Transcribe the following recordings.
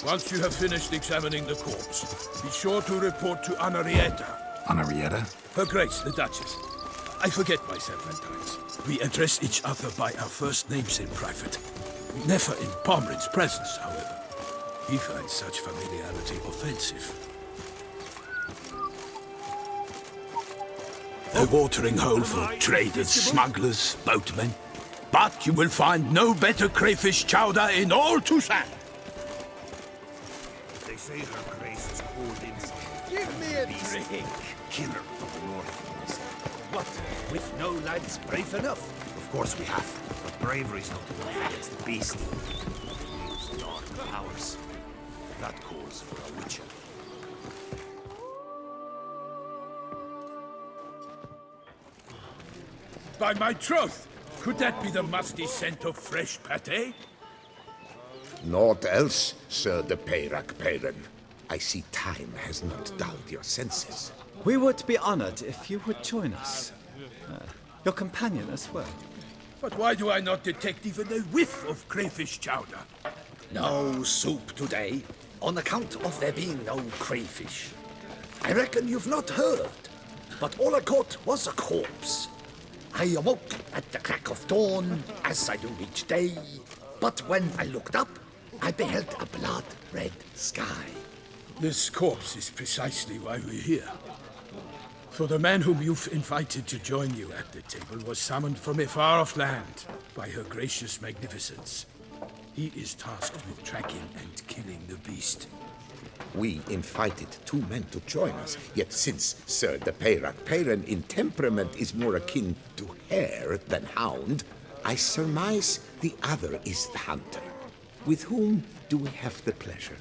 Once you have finished examining the corpse, be sure to report to Anarietta. Anarietta? Her Grace, the Duchess. I forget myself at times. We address each other by our first names in private. Never in Pomrin's presence, however. He finds such familiarity offensive. A watering hole for traders, smugglers, boatmen. But you will find no better crayfish chowder in all Toussaint. They say her grace is cold inside. Give me a drink! Killer of the North. What? With no lads brave enough? Of course we have, but bravery's not enough against the beast. Use dark powers. That calls for a witcher. By my troth! Could that be the musty scent of fresh pâté? Naught else, Sir de Peyrac-Peyran. I see time has not dulled your senses. We would be honored if you would join us. Your companion as well. But why do I not detect even a whiff of crayfish chowder? No soup today, on account of there being no crayfish. I reckon you've not heard, but all I caught was a corpse. I awoke at the crack of dawn, as I do each day, but when I looked up, I beheld a blood-red sky. This corpse is precisely why we're here. For the man whom you've invited to join you at the table was summoned from a far-off land by her gracious magnificence. He is tasked with tracking and killing the beast. We invited two men to join us, yet since Sir de Peyrac-Peyran in temperament is more akin to hare than hound, I surmise the other is the hunter. With whom do we have the pleasure?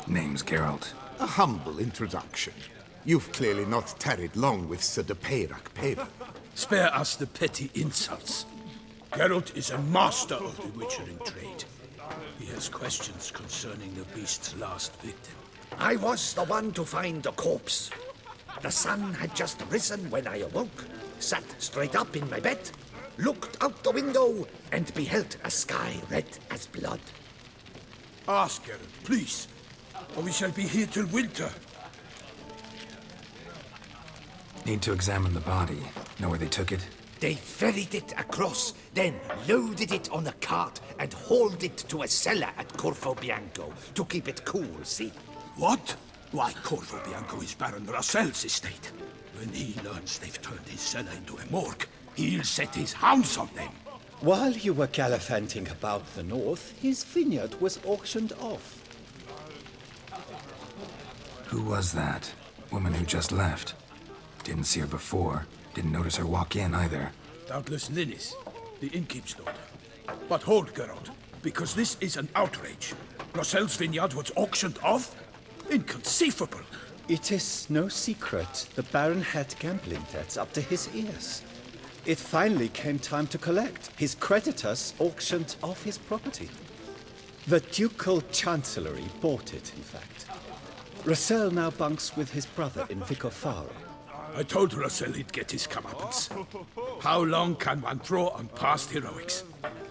Name's Geralt. A humble introduction. You've clearly not tarried long with Sir de Peyrac-Peyran. Spare us the petty insults. Geralt is a master of the witchering trade. He has questions concerning the beast's last victim. I was the one to find the corpse. The sun had just risen when I awoke, sat straight up in my bed, looked out the window, and beheld a sky red as blood. Ask Geralt, please, or we shall be here till winter. Need to examine the body. Know where they took it? They ferried it across, then loaded it on a cart and hauled it to a cellar at Corvo Bianco to keep it cool, see? What? Why, Corvo Bianco is Baron Russell's estate. When he learns they've turned his cellar into a morgue, he'll set his hounds on them. While you were gallivanting about the north, his vineyard was auctioned off. Who was that? Woman who just left. Didn't see her before. Didn't notice her walk in either. Doubtless Linnis, the innkeep's daughter. But hold, Geralt, because this is an outrage. Russell's vineyard was auctioned off? Inconceivable. It is no secret the Baron had gambling debts up to his ears. It finally came time to collect. His creditors auctioned off his property. The Ducal Chancellery bought it, in fact. Russell now bunks with his brother in Vicofaro. I told Russell he'd get his comeuppance. How long can one throw on past heroics?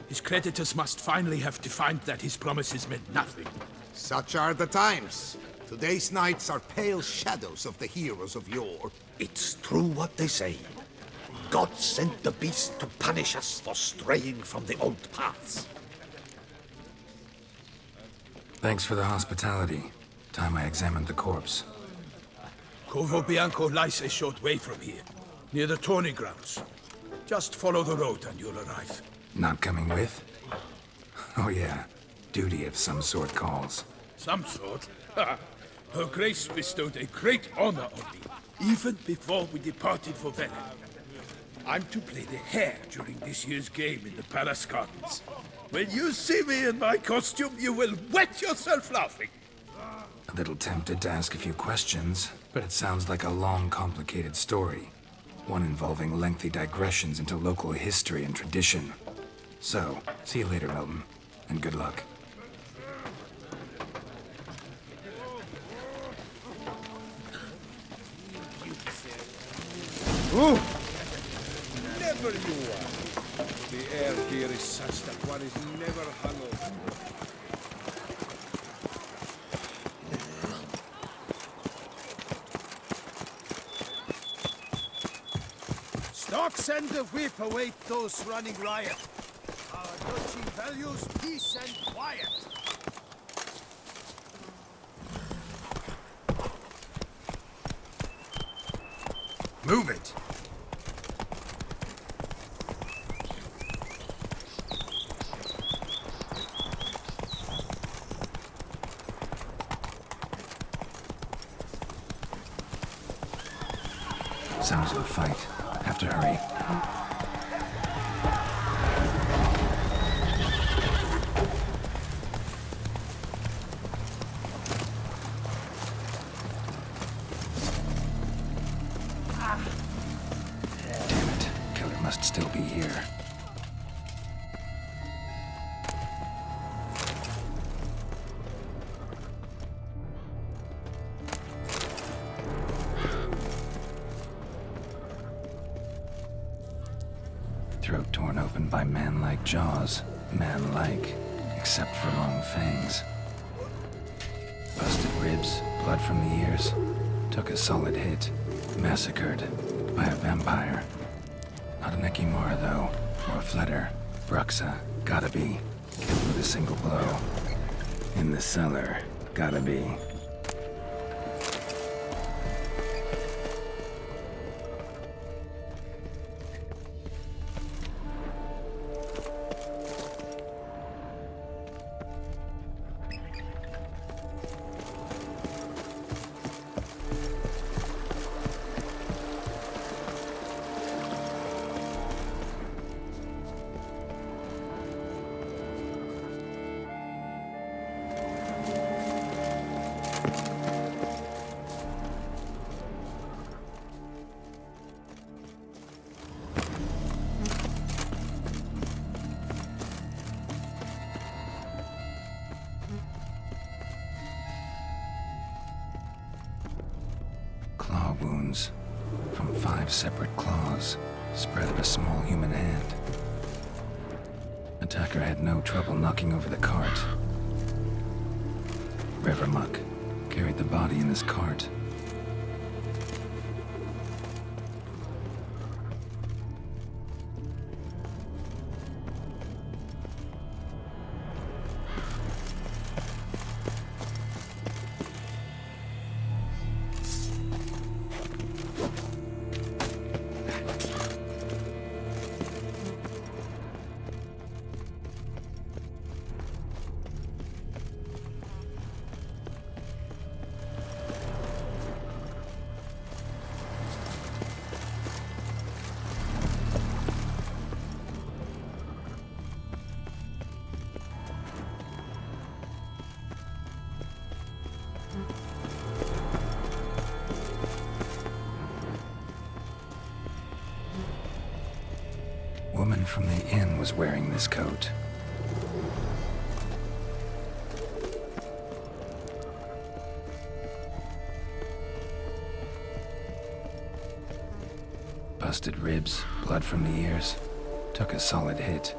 His creditors must finally have defined that his promises meant nothing. Such are the times. Today's knights are pale shadows of the heroes of yore. It's true what they say. God sent the beast to punish us for straying from the old paths. Thanks for the hospitality. Time I examined the corpse. Corvo Bianco lies a short way from here, near the tourney grounds. Just follow the road and you'll arrive. Not coming with? Oh yeah, duty of some sort calls. Some sort? Her Grace bestowed a great honor on me, even before we departed for Venice. I'm to play the hare during this year's game in the palace gardens. When you see me in my costume, you will wet yourself laughing. A little tempted to ask a few questions, but it sounds like a long, complicated story. One involving lengthy digressions into local history and tradition. So, see you later, Milton, and good luck. Ooh. Never you are. air here is such that one is never hungover. Stocks and the whip await those running riot. Our duchy values peace and quiet. Move it! Sounds of a fight. Have to hurry. Damn it. Killer must still be here. Throat torn open by man-like jaws. Man-like, except for long fangs. Busted ribs, blood from the ears. Took a solid hit. Massacred by a vampire. Not an Ekimura, though, or a Fletter. Bruxa, gotta be. Killed with a single blow. In the cellar, gotta be. Claw wounds from 5 separate claws, spread of a small human hand. Attacker had no trouble knocking over the cart. Revermuck carried the body in his cart. Woman from the inn was wearing this coat. Busted ribs, blood from the ears. Took a solid hit.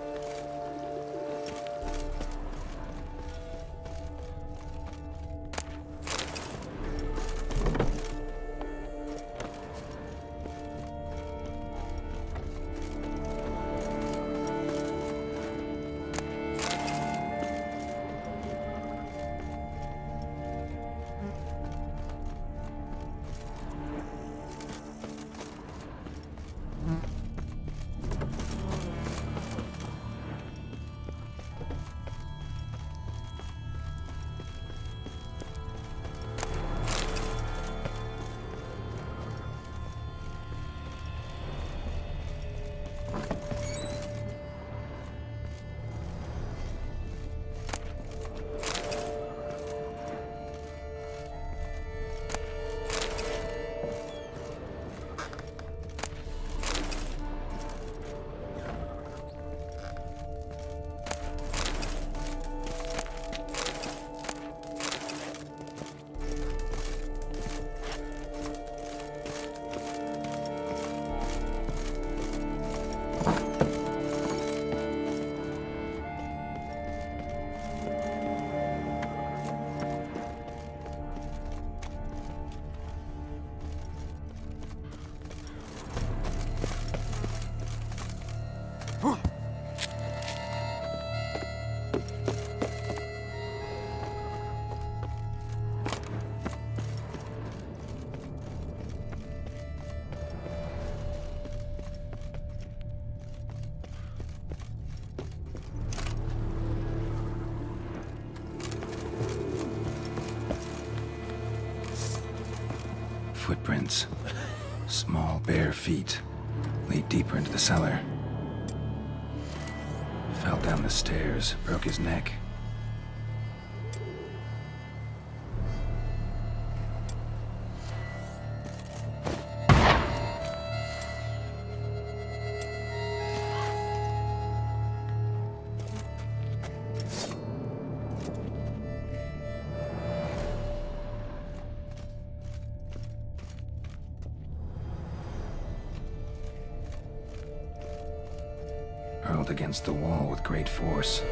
footprints. Small, bare feet lead deeper into the cellar. Fell down the stairs, broke his neck. Hurled against the wall with great force.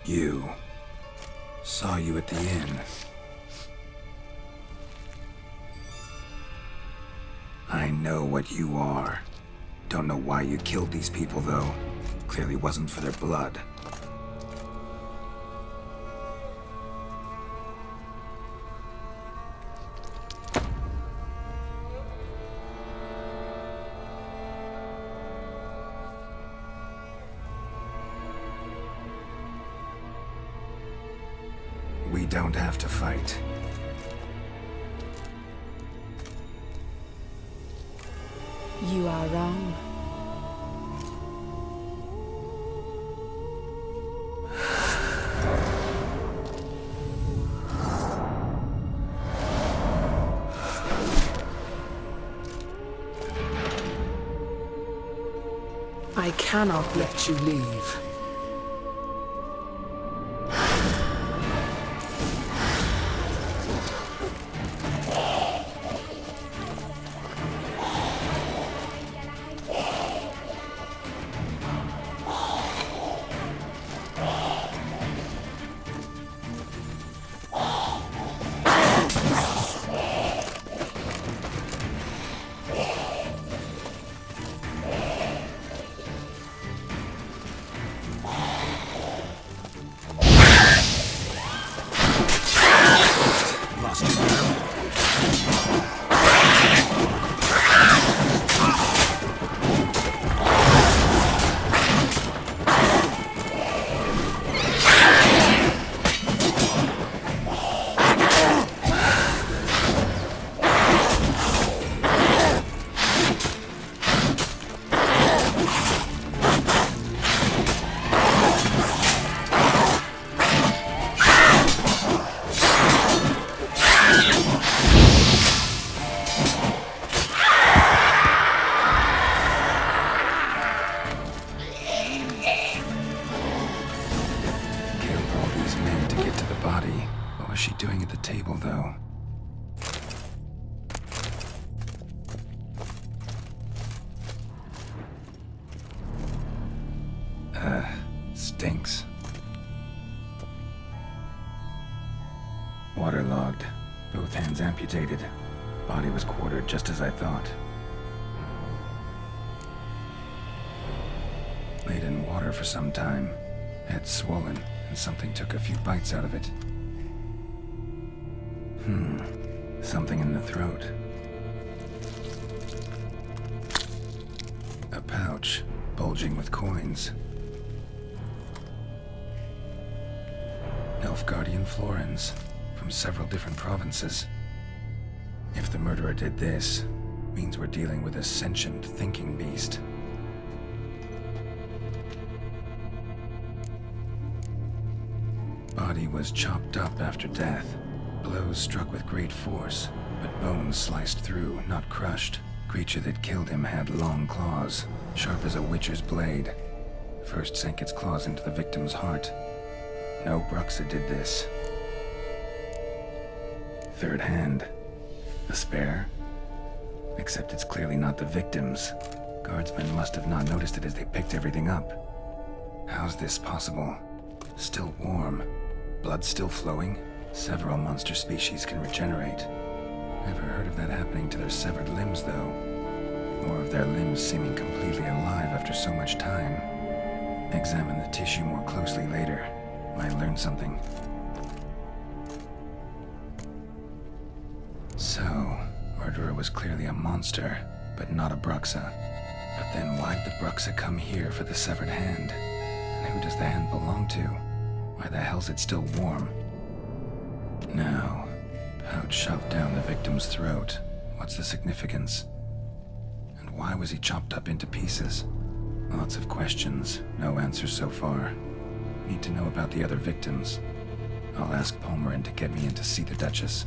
You. Saw you at the inn. I know what you are. Don't know why you killed these people, though. Clearly wasn't for their blood. We don't have to fight. You are wrong. I cannot let you leave. What was she doing at the table, though? Stinks. Waterlogged. Both hands amputated. Body was quartered just as I thought. Laid in water for some time. Head swollen, and something took a few bites out of it. Something in the throat. A pouch, bulging with coins. Nilfgaardian florins, from several different provinces. If the murderer did this, means we're dealing with a sentient, thinking beast. Body was chopped up after death. Blows struck with great force, but bones sliced through, not crushed. Creature that killed him had long claws, sharp as a witcher's blade. First sank its claws into the victim's heart. No Bruxa did this. Third hand. A spare? Except it's clearly not the victim's. Guardsmen must have not noticed it as they picked everything up. How's this possible? Still warm. Blood still flowing? Several monster species can regenerate. Never heard of that happening to their severed limbs, though. Or of their limbs seeming completely alive after so much time. Examine the tissue more closely later. Might learn learn something. So, murderer was clearly a monster, but not a Bruxa. But then why'd the Bruxa come here for the severed hand? And who does the hand belong to? Why the hell's it still warm? Now, pouch shoved down the victim's throat. What's the significance? And why was he chopped up into pieces? Lots of questions, no answers so far. Need to know about the other victims. I'll ask Palmerin to get me in to see the Duchess.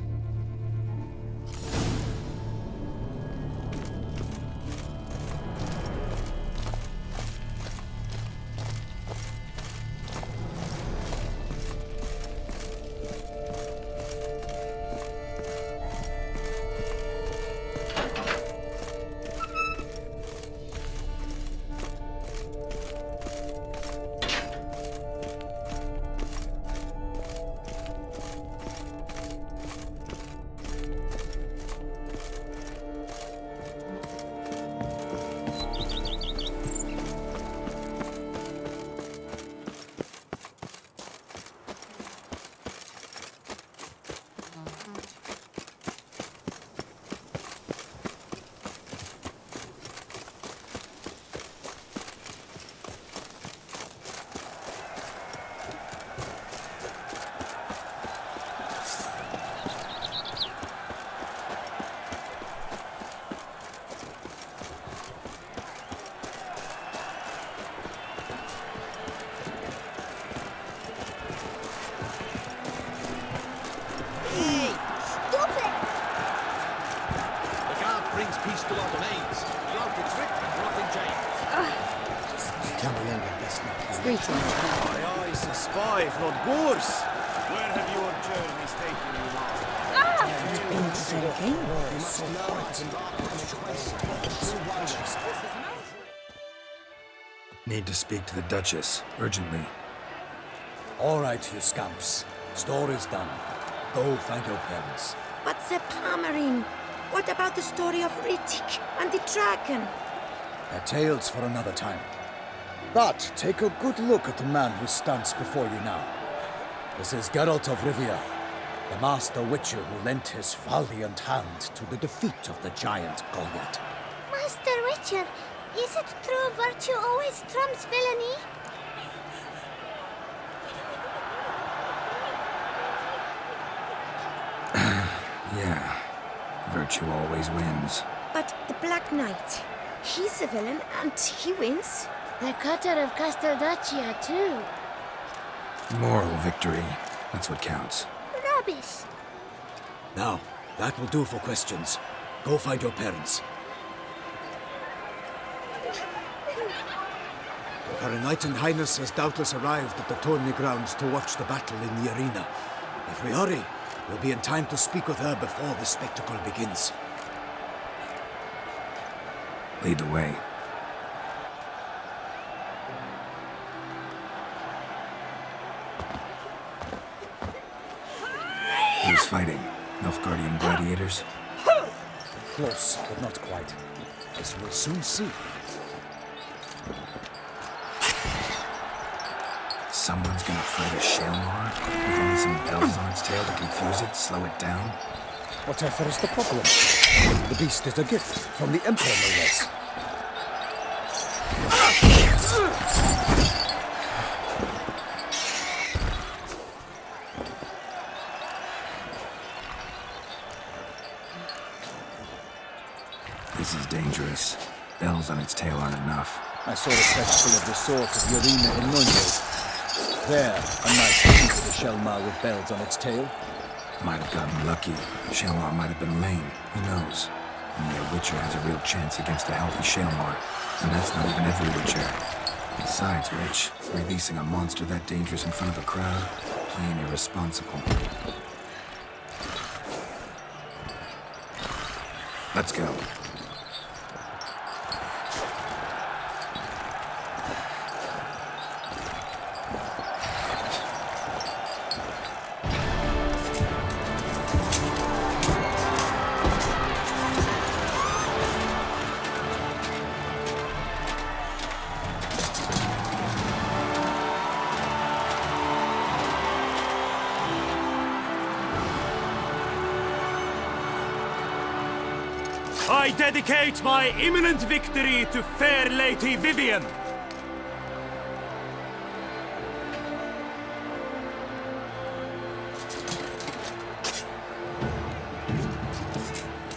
Greetings. My eyes are spy, if not Boers. Where have your journeys taken you now? You've been to Zergain. Need to speak to the Duchess, urgently. All right, you scamps. Story's done. Go find your parents. But the Palmerin, what about the story of Rittik and the dragon? They're tales for another time. But take a good look at the man who stands before you now. This is Geralt of Rivia, the master witcher who lent his valiant hand to the defeat of the giant Goliath. Master Witcher, is it true virtue always trumps villainy? Yeah, virtue always wins. But the Black Knight, he's a villain and he wins. The cutter of Casteldaccia, too. Moral victory, that's what counts. Rubbish. Now, that will do for questions. Go find your parents. Her Enlightened Highness has doubtless arrived at the tourney grounds to watch the battle in the arena. If we hurry, we'll be in time to speak with her before the spectacle begins. Lead the way. Who's fighting? Nilfgaardian gladiators? Close, but not quite. As we'll soon see. Someone's gonna fight a Shalmar with only some bells on its tail to confuse it, slow it down? Whatever is the problem? The beast is a gift from the Emperor, no less. This is dangerous. Bells on its tail aren't enough. I saw a spectacle of the sort of the arena in Nunez. There, a knight defeated a Shalmar with bells on its tail. Might have gotten lucky. Shalmar might have been lame. Who knows? Only a Witcher has a real chance against a healthy Shalmar. And that's not even every Witcher. Besides which, releasing a monster that dangerous in front of a crowd, plain irresponsible. Let's go. I dedicate my imminent victory to fair Lady Vivian.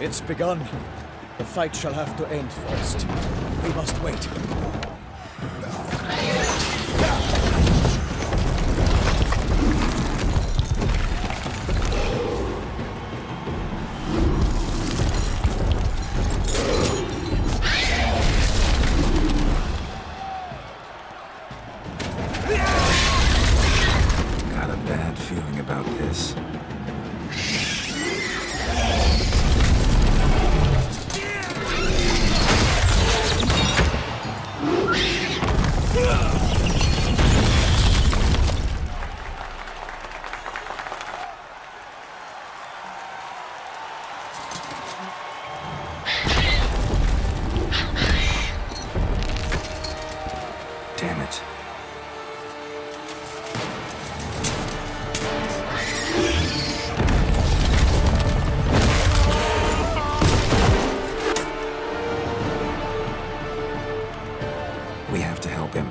It's begun. The fight shall have to end first. We must wait. Got a bad feeling about this. Damn it. We have to help him.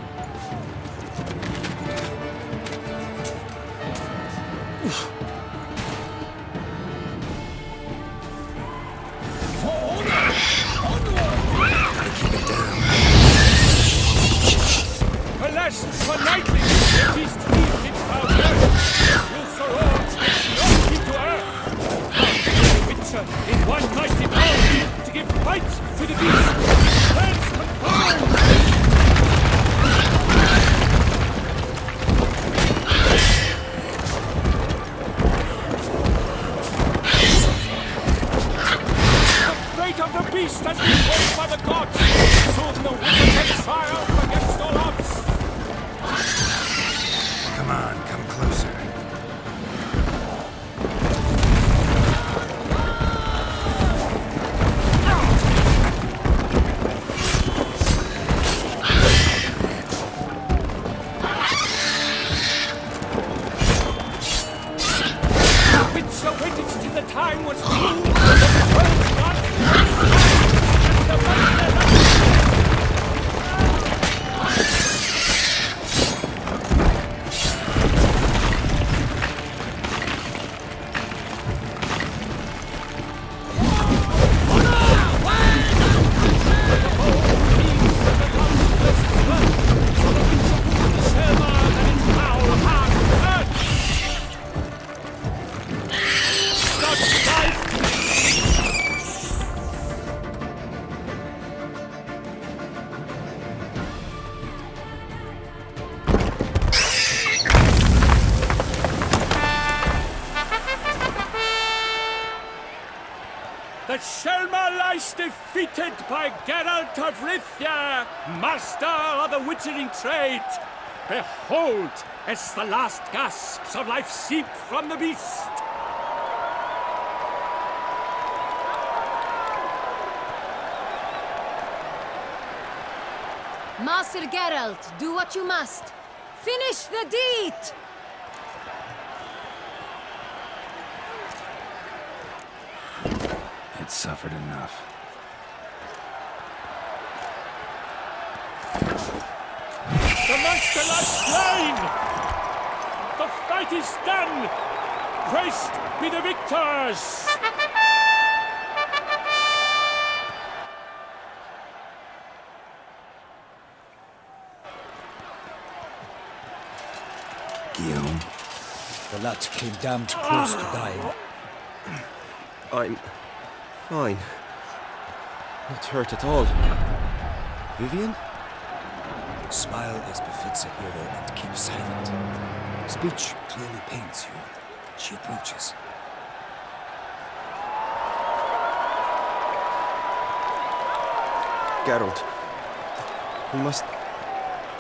Gotta keep it down. Alas, for knightly, the beast heaved its foul earth. Will Sir Orange not keep to earth? Witcher, in one mighty power, to give fight to the beast. Let's confirm! The fate of the beast has been won by the gods. Soon the Witcher can triumph against all odds. Come on, come closer. Witcher waited till the time was true. The world gods and the mighty The Selma lies defeated by Geralt of Rivia, master of the witchering trade. Behold, as the last gasps of life seep from the beast. Master Geralt, do what you must. Finish the deed! It suffered enough. The monster lies slain! The fight is done! Praised be the victors! Guillaume, The lad came damned close to dying. I'm fine. Not hurt at all. Vivian? Smile as befits a hero and keep silent. Speech clearly pains you. She approaches. Geralt. We must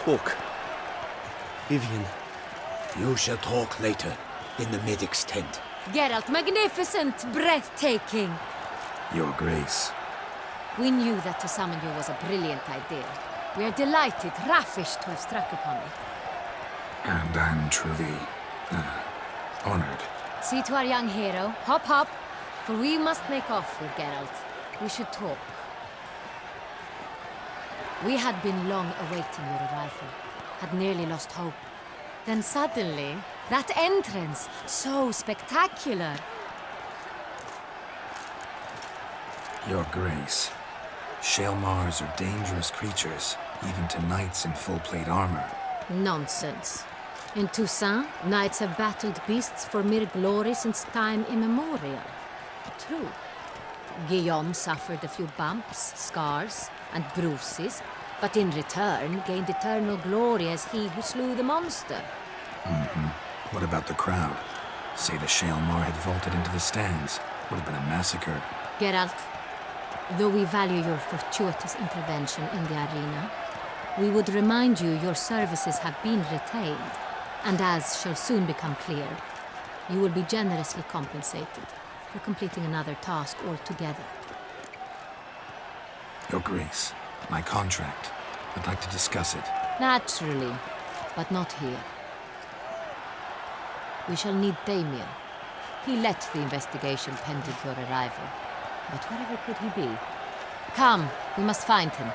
talk. Vivian. You shall talk later, in the medic's tent. Geralt, magnificent, breathtaking. Your Grace. We knew that to summon you was a brilliant idea. We are delighted, ravished to have struck upon it. And I'm truly honored. See to our young hero. Hop, hop, for we must make off with Geralt. We should talk. We had been long awaiting your arrival, had nearly lost hope. Then suddenly, that entrance, so spectacular. Your Grace. Shaelmars are dangerous creatures, even to knights in full plate armor. Nonsense. In Toussaint, knights have battled beasts for mere glory since time immemorial. True. Guillaume suffered a few bumps, scars, and bruises, but in return gained eternal glory as he who slew the monster. What about the crowd? Say the Shaelmar had vaulted into the stands. Would have been a massacre. Geralt, though we value your fortuitous intervention in the arena, we would remind you your services have been retained, and as shall soon become clear, you will be generously compensated for completing another task altogether. Your Grace, my contract. I'd like to discuss it. Naturally, but not here. We shall need Damien. He led the investigation pending your arrival. But wherever could he be? Come, we must find him.